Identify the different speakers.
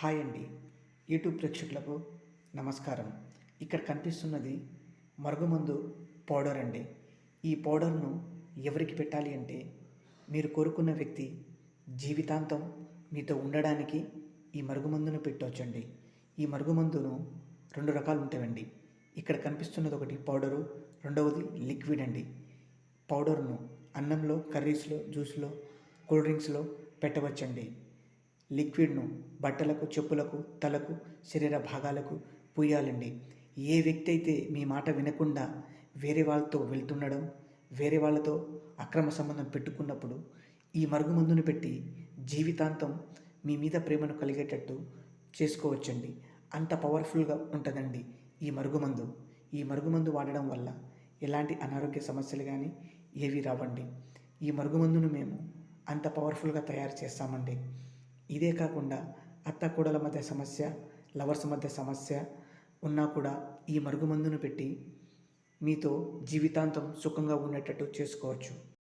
Speaker 1: Hi అండి. YouTube ప్రేక్షకులకు నమస్కారం. ఇక్కడ కనిపిస్తున్నది మరుగుమందు పౌడర్ అండి. ఈ పౌడర్ను ఎవరికి పెట్టాలి అంటే, మీరు కోరుకున్న వ్యక్తి జీవితాంతం మీతో ఉండడానికి ఈ మరుగుమందును పెట్టవచ్చండి. ఈ మరుగుమందును 2 రకాలు ఉంటాయండి. ఇక్కడ కనిపిస్తున్నది ఒకటి పౌడరు, రెండవది లిక్విడ్ అండి. పౌడర్ను అన్నంలో, కర్రీస్లో, జ్యూస్లో, కూల్ డ్రింక్స్లో పెట్టవచ్చండి. లిక్విడ్ను బట్టలకు, చెప్పులకు, తలకు, శరీర భాగాలకు పూయాలండి. ఏ వ్యక్తి అయితే మీ మాట వినకుండా వేరే వాళ్ళతో వెళ్తుండడం, వేరే వాళ్ళతో అక్రమ సంబంధం పెట్టుకున్నప్పుడు ఈ మరుగుమందును పెట్టి జీవితాంతం మీ మీద ప్రేమను కలిగేటట్టు చేసుకోవచ్చండి. అంత పవర్ఫుల్గా ఉంటుందండి ఈ మరుగుమందు. ఈ మరుగుమందు వాడడం వల్ల ఎలాంటి అనారోగ్య సమస్యలు కానీ ఏవి రావండి. ఈ మరుగుమందును మేము అంత పవర్ఫుల్గా తయారు చేస్తామండి. ఇదే కాకుండా అత్త కోడల మధ్య సమస్య, లవర్స్ మధ్య సమస్య ఉన్నా కూడా ఈ మరుగుమందును పెట్టి మీతో జీవితాంతం సుఖంగా ఉండేటట్టు చేసుకోవచ్చు.